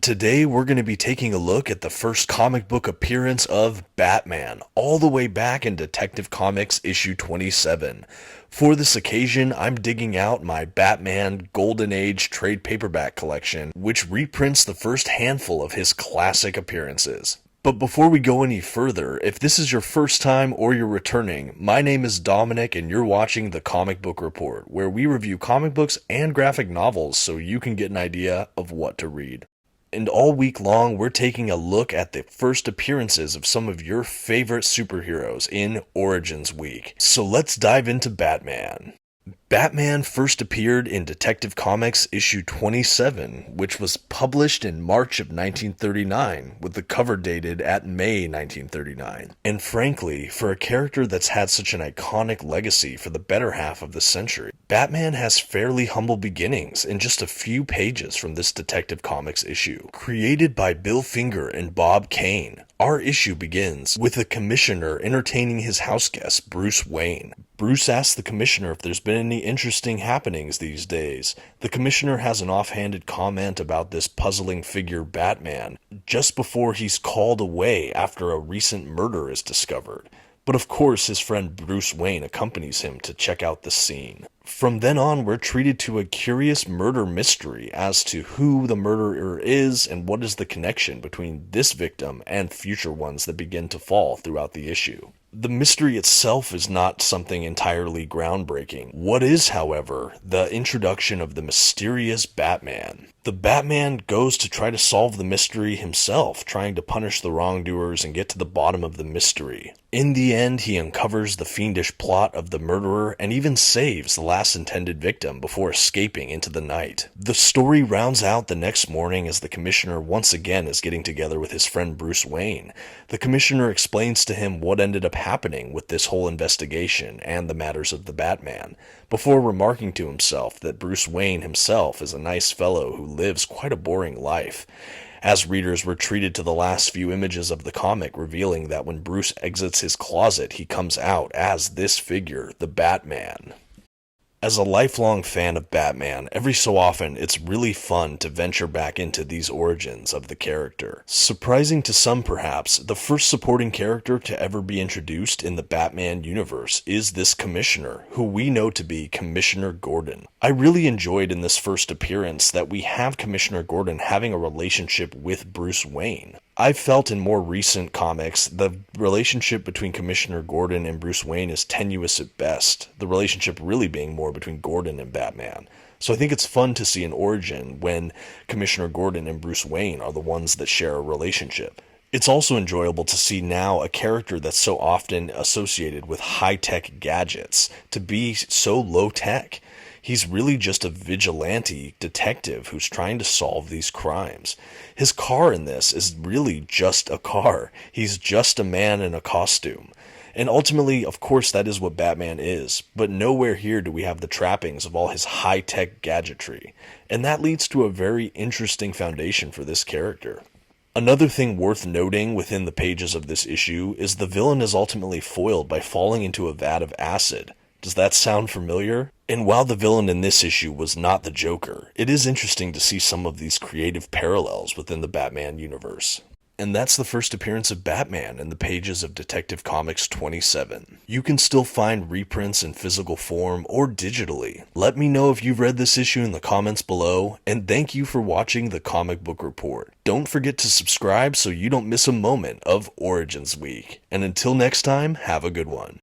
Today we're going to be taking a look at the first comic book appearance of Batman, all the way back in Detective Comics issue 27. For this occasion, I'm digging out my Batman Golden Age trade paperback collection, which reprints the first handful of his classic appearances. But before we go any further, if this is your first time or you're returning, my name is Dominic and you're watching The Comic Book Report, where we review comic books and graphic novels so you can get an idea of what to read. And all week long, we're taking a look at the first appearances of some of your favorite superheroes in Origins Week. So let's dive into Batman. Batman first appeared in Detective Comics issue 27, which was published in March of 1939, with the cover dated at May 1939. And frankly, for a character that's had such an iconic legacy for the better half of the century, Batman has fairly humble beginnings in just a few pages from this Detective Comics issue. Created by Bill Finger and Bob Kane, our issue begins with the Commissioner entertaining his houseguest, Bruce Wayne. Bruce asks the Commissioner if there's been any interesting happenings these days. The Commissioner has an offhanded comment about this puzzling figure Batman, just before he's called away after a recent murder is discovered. But of course his friend Bruce Wayne accompanies him to check out the scene. From then on, we're treated to a curious murder mystery as to who the murderer is and what is the connection between this victim and future ones that begin to fall throughout the issue. The mystery itself is not something entirely groundbreaking. What is, however, the introduction of the mysterious Batman. The Batman goes to try to solve the mystery himself, trying to punish the wrongdoers and get to the bottom of the mystery. In the end, he uncovers the fiendish plot of the murderer and even saves the last intended victim before escaping into the night. The story rounds out the next morning as the Commissioner once again is getting together with his friend Bruce Wayne. The Commissioner explains to him what ended up happening with this whole investigation and the matters of the Batman, before remarking to himself that Bruce Wayne himself is a nice fellow who lives quite a boring life. As readers were treated to the last few images of the comic, revealing that when Bruce exits his closet, he comes out as this figure, the Batman. As a lifelong fan of Batman, every so often it's really fun to venture back into these origins of the character. Surprising to some perhaps, the first supporting character to ever be introduced in the Batman universe is this Commissioner, who we know to be Commissioner Gordon. I really enjoyed in this first appearance that we have Commissioner Gordon having a relationship with Bruce Wayne. I've felt in more recent comics, the relationship between Commissioner Gordon and Bruce Wayne is tenuous at best, the relationship really being more between Gordon and Batman. So I think it's fun to see an origin when Commissioner Gordon and Bruce Wayne are the ones that share a relationship. It's also enjoyable to see now a character that's so often associated with high-tech gadgets to be so low-tech. He's really just a vigilante detective who's trying to solve these crimes. His car in this is really just a car. He's just a man in a costume. And ultimately, of course, that is what Batman is, but nowhere here do we have the trappings of all his high-tech gadgetry. And that leads to a very interesting foundation for this character. Another thing worth noting within the pages of this issue is the villain is ultimately foiled by falling into a vat of acid. Does that sound familiar? And while the villain in this issue was not the Joker, it is interesting to see some of these creative parallels within the Batman universe. And that's the first appearance of Batman in the pages of Detective Comics 27. You can still find reprints in physical form or digitally. Let me know if you've read this issue in the comments below, and thank you for watching the Comic Book Report. Don't forget to subscribe so you don't miss a moment of Origins Week. And until next time, have a good one.